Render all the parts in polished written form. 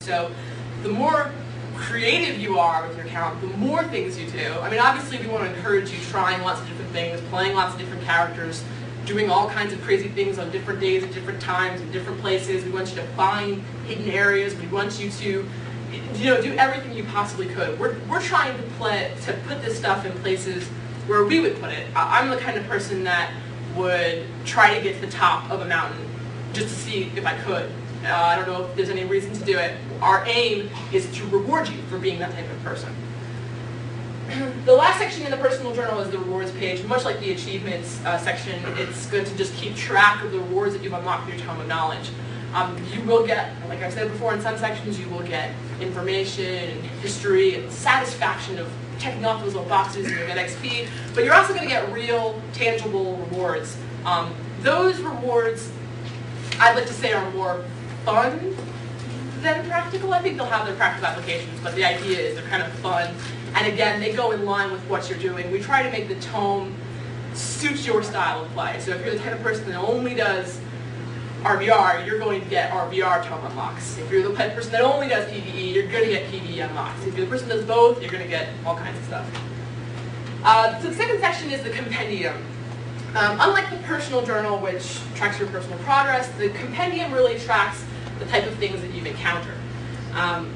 So the more creative you are with your account, the more things you do. I mean, obviously we want to encourage you trying lots of different things, playing lots of different characters, doing all kinds of crazy things on different days at different times in different places. We want you to find hidden areas. We want you to, do everything you possibly could. We're trying to put this stuff in places where we would put it. I'm the kind of person that would try to get to the top of a mountain just to see if I could. I don't know if there's any reason to do it. Our aim is to reward you for being that type of person. The last section in the personal journal is the rewards page. Much like the achievements section, it's good to just keep track of the rewards that you've unlocked in your Tome of Knowledge. You will get, like I said before, in some sections you will get information and history and satisfaction of checking off those little boxes and you'll get XP, but you're also going to get real, tangible rewards. Those rewards, I'd like to say, are more fun than practical. I think they'll have their practical applications, but the idea is they're kind of fun. And again, they go in line with what you're doing. We try to make the tome suit your style of play. So if you're the type of person that only does RVR, you're going to get RVR tome unlocks. If you're the type of person that only does PvE, you're going to get PvE unlocks. If you're the person that does both, you're going to get all kinds of stuff. So the second section is the compendium. Unlike the personal journal, which tracks your personal progress, the compendium really tracks the type of things that you've encountered. One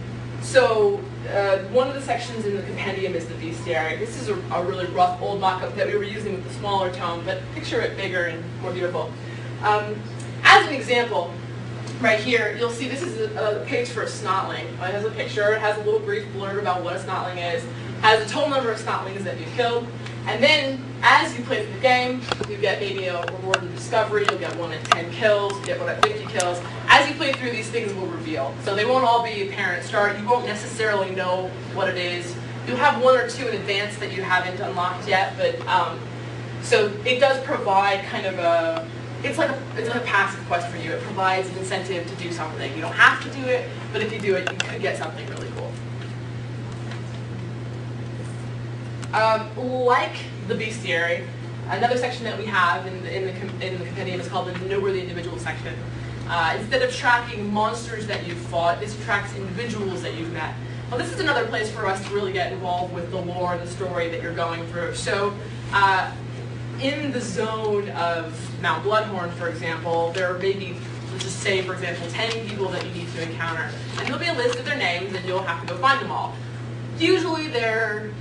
of the sections in the compendium is the bestiary. This is a really rough old mock-up that we were using with the smaller tome, but picture it bigger and more beautiful. As an example, right here, you'll see this is a page for a snotling. It has a picture, it has a little brief blurb about what a snotling is, has the total number of snotlings that you've killed, and then as you play through the game, you get maybe a reward in discovery, you'll get 1 at 10 kills, you get 1 at 50 kills. As you play through, these things will reveal. So they won't all be apparent at start, you won't necessarily know what it is. You'll have 1 or 2 in advance that you haven't unlocked yet, but so it does provide kind of it's like a passive quest for you. It provides an incentive to do something. You don't have to do it, but if you do it, you could get something really cool. Like the bestiary, another section that we have in the compendium is called the Noteworthy Individual section. Instead of tracking monsters that you've fought, this tracks individuals that you've met. Well, this is another place for us to really get involved with the lore and the story that you're going through. So, in the zone of Mount Bloodhorn, for example, there are maybe, let's just say, for example, 10 people that you need to encounter. And there'll be a list of their names, and you'll have to go find them all. Usually they're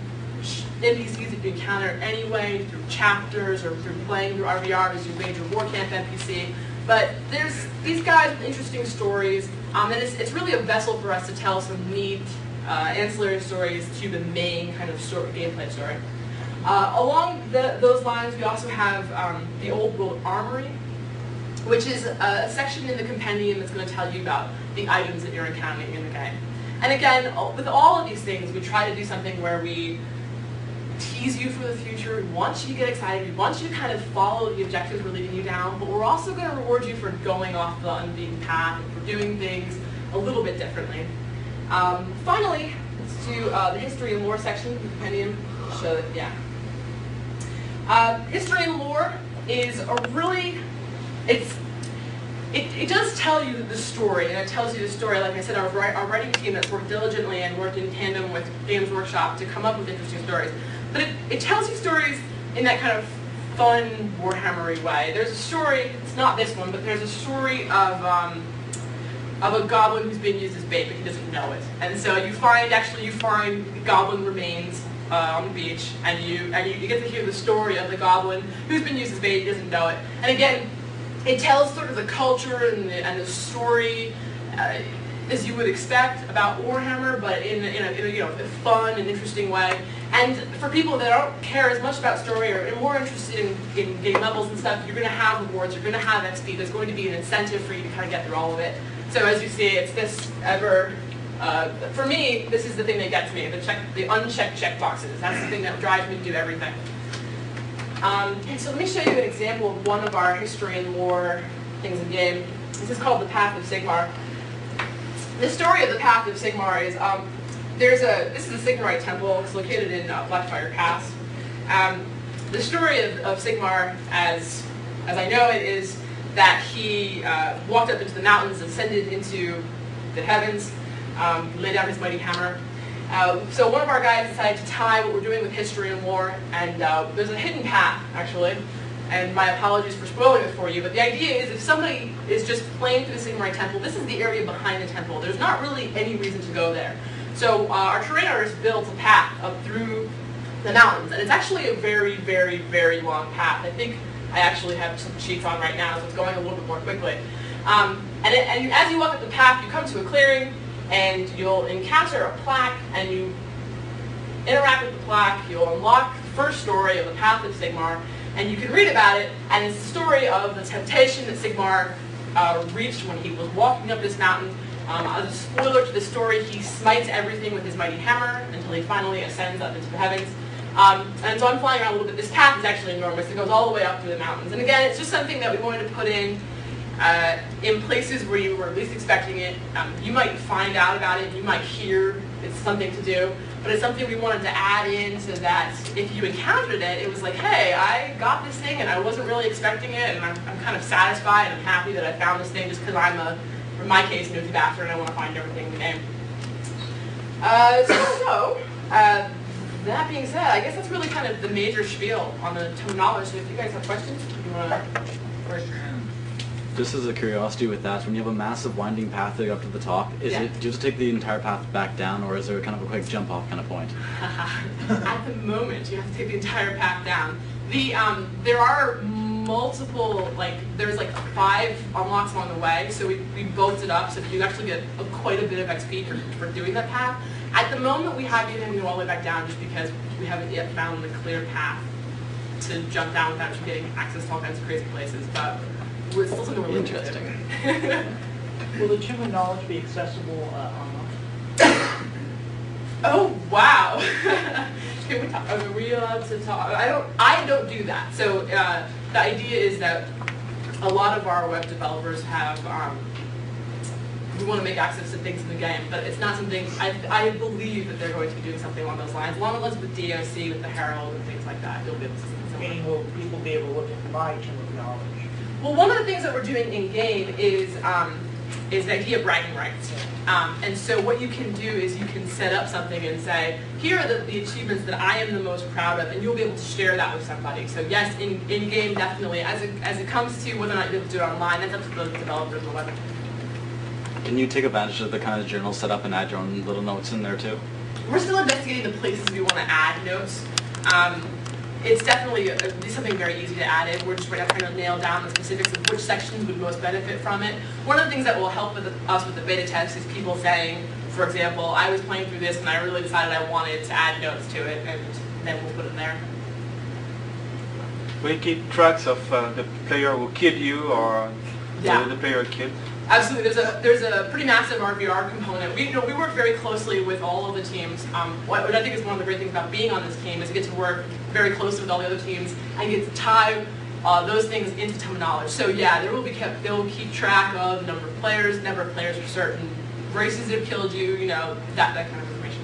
NPCs that you encounter anyway, through chapters or through playing through RVR as your major war camp NPC. But there's these guys with interesting stories, and it's really a vessel for us to tell some neat ancillary stories to the main kind of gameplay story. Along those lines, we also have the Old World Armory, which is a section in the compendium that's going to tell you about the items that you're encountering in the game. And again, with all of these things, we try to do something where we tease you for the future. We want you to get excited. We want you to kind of follow the objectives we're leading you down, but we're also going to reward you for going off the unbeaten path and for doing things a little bit differently. Finally, let's do the history and lore section of the compendium. Show it, yeah. History and lore is a really, it does tell you the story, and it tells you the story, like I said, our writing team that's worked diligently and worked in tandem with Games Workshop to come up with interesting stories. But it tells you stories in that kind of fun, Warhammer-y way. There's a story, it's not this one, but there's a story of a goblin who's being used as bait, but he doesn't know it. And so you find goblin remains on the beach, and you get to hear the story of the goblin who's been used as bait, he doesn't know it. And again, it tells sort of the culture and the story as you would expect about Warhammer, but in a fun and interesting way. And for people that don't care as much about story or are more interested in getting levels and stuff, you're going to have rewards, you're going to have XP, there's going to be an incentive for you to kind of get through all of it. So as you see, it's this for me, this is the thing that gets me, the unchecked checkboxes. That's the thing that drives me to do everything. And so let me show you an example of one of our history and lore things in game. This is called the Path of Sigmar. The story of the Path of Sigmar is, this is a Sigmarite temple. It's located in Blackfire Pass. The story of Sigmar, as I know it, is that he walked up into the mountains, ascended into the heavens, lay down his mighty hammer. So one of our guys decided to tie what we're doing with history and war, and there's a hidden path, actually. And my apologies for spoiling it for you, but the idea is if somebody is just playing through the Sigmar temple, this is the area behind the temple. There's not really any reason to go there. So our terrain artist builds a path up through the mountains, and it's actually a very, very, very long path. I think I actually have some sheets on right now, so it's going a little bit more quickly. And as you walk up the path, you come to a clearing, and you'll encounter a plaque, and you interact with the plaque. You'll unlock the first story of the Path of Sigmar, and you can read about it, and it's the story of the temptation that Sigmar reached when he was walking up this mountain. As a spoiler to the story, he smites everything with his mighty hammer until he finally ascends up into the heavens. And so I'm flying around a little bit. This path is actually enormous. It goes all the way up through the mountains. And again, it's just something that we wanted to put in places where you were least expecting it. You might find out about it. You might hear it's something to do. But it's something we wanted to add in so that if you encountered it, it was like, hey, I got this thing and I wasn't really expecting it, and I'm kind of satisfied and I'm happy that I found this thing just because I'm a, in my case, nosy bastard, and I want to find everything in the game. That being said, I guess that's really kind of the major spiel on the Tome knowledge. So if you guys have questions, you want to raise your hand. Just as a curiosity with that, when you have a massive winding path to go up to the top, do you have to take the entire path back down, or is there kind of a quick jump off kind of point? At the moment, you have to take the entire path down. There are multiple, there's 5 unlocks along the way, so we built it up so that you actually get quite a bit of XP for doing that path. At the moment, we have you go all the way back down just because we haven't yet found the clear path to jump down without you getting access to all kinds of crazy places, but it's still something we're really interesting. Will the Tome of Knowledge be accessible online? Oh wow! Can we talk? Are we allowed to talk? I don't do that. So the idea is that a lot of our web developers have. We want to make access to things in the game, but it's not something. I believe that they're going to be doing something along those lines, along with DOC, with the Herald and things like that. You'll be able to see something. Meaning, will people be able to look at my Tome of Knowledge? Well, one of the things that we're doing in game is the idea of bragging rights. And so what you can do is you can set up something and say, here are the achievements that I am the most proud of, and you'll be able to share that with somebody. So yes, in game definitely. As it comes to whether or not you'll be able to do it online, that's up to the developers and the web. Can you take advantage of the kind of journal setup and add your own little notes in there too? We're still investigating the places we want to add notes. It's definitely something very easy to add in. We're just right now trying to nail down the specifics of which sections would most benefit from it. One of the things that will help us with the beta test is people saying, for example, I was playing through this and I really decided I wanted to add notes to it, and then we'll put it in there. Will you keep tracks of the player who killed you or the player killed? Absolutely. There's a pretty massive RVR component. We work very closely with all of the teams. What I think is one of the great things about being on this team is you get to work very closely with all the other teams and get to tie those things into Tome of Knowledge. So yeah, they'll keep track of the number of players, number of players for certain races that have killed you, that kind of information.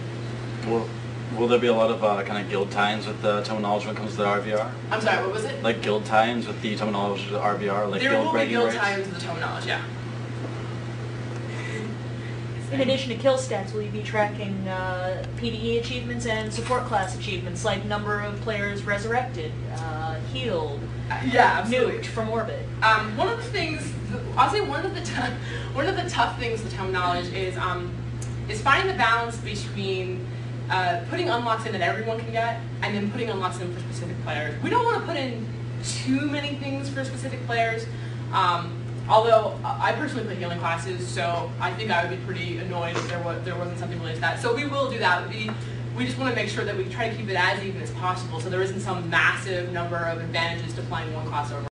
Will there be a lot of kind of guild tie-ins with the Tome of Knowledge when it comes to the RVR? I'm sorry, what was it? Like guild tie-ins with the Tome of Knowledge RVR, like there guild bragging rights? There will be guild tie-ins with the Tome of Knowledge, yeah. In addition to kill stats, will you be tracking PvE achievements and support class achievements, like number of players resurrected, healed, yeah, absolutely. nuked from orbit? One of the things, I'll say one of the tough things with Tome of Knowledge is finding the balance between putting unlocks in that everyone can get, and then putting unlocks in for specific players. We don't want to put in too many things for specific players. Although I personally play healing classes, so I think I would be pretty annoyed if there wasn't something related to that. So we will do that. We just want to make sure that we try to keep it as even as possible, so there isn't some massive number of advantages to playing one class over